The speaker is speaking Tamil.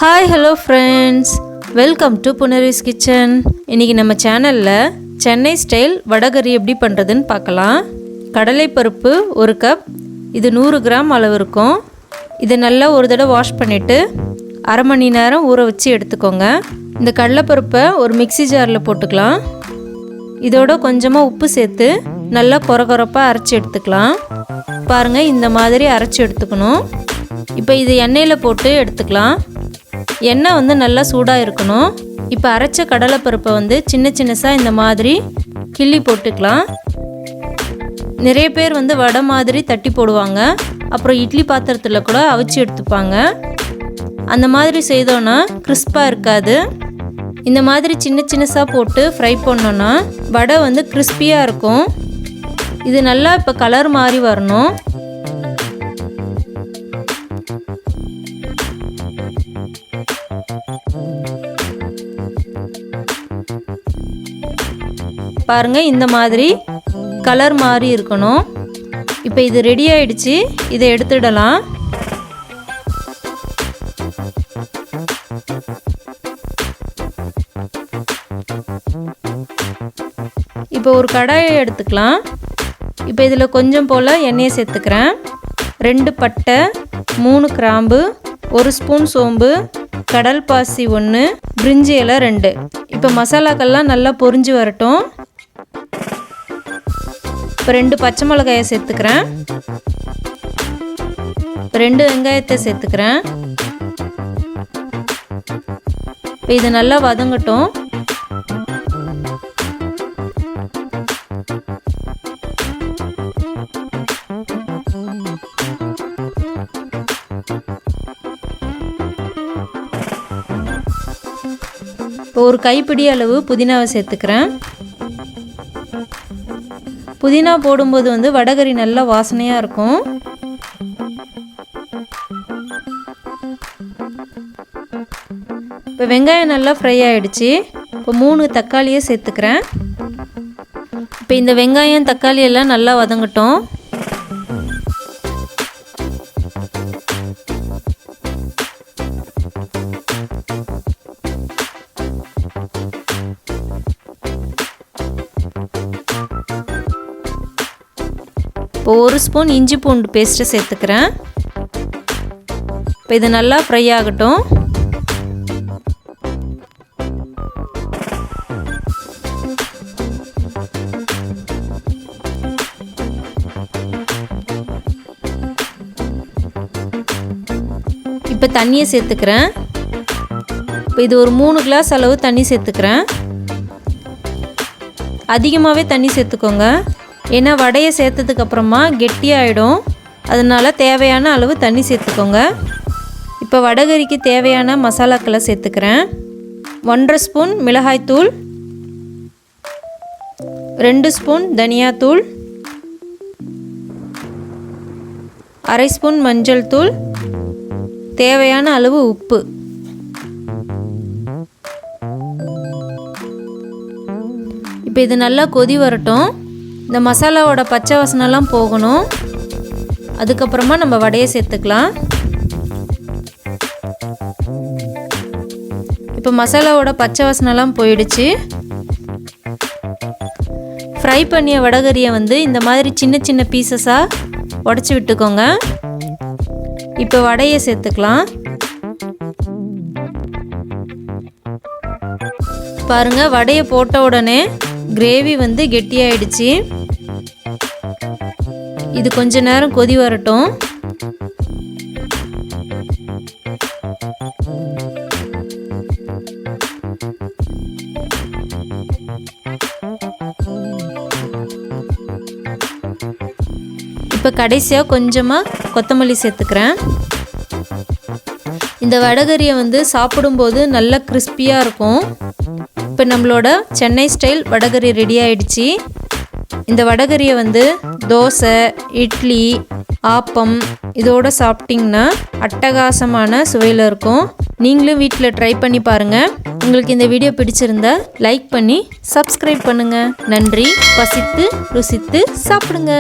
Hi, hello friends. Welcome to Punarvi's kitchen. இன்னைக்கு நம்ம சேனல்ல சென்னை ஸ்டைல் வடகறி எப்படி பண்றதுன்னு பார்க்கலாம். கடலை பருப்பு 1 கப். இது 100 கிராம் அளவு இருக்கும். இதை நல்லா ஒரு தடவை வாஷ் பண்ணிட்டு அரை மணி நேரம் ஊற வச்சு எடுத்துக்கோங்க. இந்த கடலை பருப்பை ஒரு மிக்ஸி ஜார்ல போட்டுக்கலாம். இதோட கொஞ்சமா உப்பு சேர்த்து நல்லா கொரகொரப்பா அரைச்சு எடுத்துக்கலாம். பாருங்க இந்த மாதிரி அரைச்சு எடுத்துக்கணும். இப்போ இது எண்ணெயில போட்டு எடுத்துக்கலாம். எண்ணெய் வந்து நல்லா சூடாக இருக்கணும். இப்போ அரைச்ச கடலைப்பருப்பை வந்து சின்ன சின்னசாக இந்த மாதிரி கிள்ளி போட்டுக்கலாம். நிறைய பேர் வந்து வடை மாதிரி தட்டி போடுவாங்க. அப்புறம் இட்லி பாத்திரத்தில் கூட அவிச்சு எடுத்துப்பாங்க. அந்த மாதிரி செய்தோன்னா கிறிஸ்பாக இருக்காது. இந்த மாதிரி சின்ன சின்னசாக போட்டு ஃப்ரை பண்ணோன்னா வடை வந்து கிறிஸ்பியாக இருக்கும். இது நல்லா இப்போ கலர் மாதிரி வரணும். பாருங்க இந்த மாதிரி கலர் மாதிரி இருக்கணும். இப்போ இது ரெடி ஆயிடுச்சு. இதை எடுத்துடலாம். இப்போ ஒரு கடாயை எடுத்துக்கலாம். இப்போ இதில் கொஞ்சம் போல் எண்ணெயை சேர்த்துக்கிறேன். 2 பட்டை, 3 கிராம்பு, 1 ஸ்பூன் சோம்பு, கடல் பாசி 1, பிரிஞ்சி இலை 2. இப்போ மசாலாக்கள்லாம் நல்லா பொரிஞ்சு வரட்டும். இப்போ 2 பச்சை மிளகாயை சேர்த்துக்கிறேன். 2 வெங்காயத்தை சேர்த்துக்கிறேன். இப்போ இது நல்லா வதங்கட்டும். இப்போ ஒரு கைப்பிடி அளவு புதினாவை சேர்த்துக்கிறேன். புதினா போடும்போது வந்து வடகறி நல்லா வாசனையாக இருக்கும். இப்போ வெங்காயம் நல்லா ஃப்ரை ஆகிடுச்சு. இப்போ 3 தக்காளியை சேர்த்துக்கிறேன். இப்போ இந்த வெங்காயம் தக்காளி எல்லாம் நல்லா வதங்கட்டும். இப்போ 1 ஸ்பூன் இஞ்சி பூண்டு பேஸ்ட்டை சேர்த்துக்கிறேன். இப்போ இது நல்லா ஃப்ரை ஆகட்டும். இப்போ தண்ணியை சேர்த்துக்கிறேன். இப்போ இது ஒரு 3 கிளாஸ் அளவு தண்ணி சேர்த்துக்கிறேன். அதிகமாகவே தண்ணி சேர்த்துக்கோங்க. ஏன்னா வடையை சேர்த்ததுக்கு அப்புறமா கெட்டியாகிடும். அதனால தேவையான அளவு தண்ணி சேர்த்துக்கோங்க. இப்போ வடகறிக்கு தேவையான மசாலாக்களை சேர்த்துக்கிறேன். 1.5 ஸ்பூன் மிளகாய்த்தூள், 2 ஸ்பூன் தனியாத்தூள், 1/2 ஸ்பூன் மஞ்சள் தூள், தேவையான அளவு உப்பு. இப்போ இது நல்லா கொதி வரட்டும். இந்த மசாலாவோட பச்சை வாசனைலாம் போகணும். அதுக்கப்புறமா நம்ம வடையை சேர்த்துக்கலாம். இப்போ மசாலாவோட பச்சை வாசனைலாம் போயிடுச்சு. ஃப்ரை பண்ணிய வடகறியை வந்து இந்த மாதிரி சின்ன சின்ன பீசஸாக உடச்சி விட்டுக்கோங்க. இப்போ வடையை சேர்த்துக்கலாம். பாருங்க வடையை போட்ட உடனே கிரேவி வந்து கெட்டியாயிடுச்சு. இது கொஞ்ச நேரம் கொதி வரட்டும். இப்போ கடைசியாக கொஞ்சமாக கொத்தமல்லி சேர்த்துக்கிறேன். இந்த வடகறியை வந்து சாப்பிடும்போது நல்லா கிறிஸ்பியாக இருக்கும். இப்போ நம்மளோட சென்னை ஸ்டைல் வடகறி ரெடி ஆயிடுச்சு. இந்த வடகறியை வந்து தோசை, இட்லி, ஆப்பம் இதோட சாப்பிட்டிங்கன்னா அட்டகாசமான சுவையில் இருக்கும். நீங்களும் வீட்டில் ட்ரை பண்ணி பாருங்கள். உங்களுக்கு இந்த வீடியோ பிடிச்சிருந்தா லைக் பண்ணி சப்ஸ்கிரைப் பண்ணுங்கள். நன்றி. பசித்து ருசித்து சாப்பிடுங்க.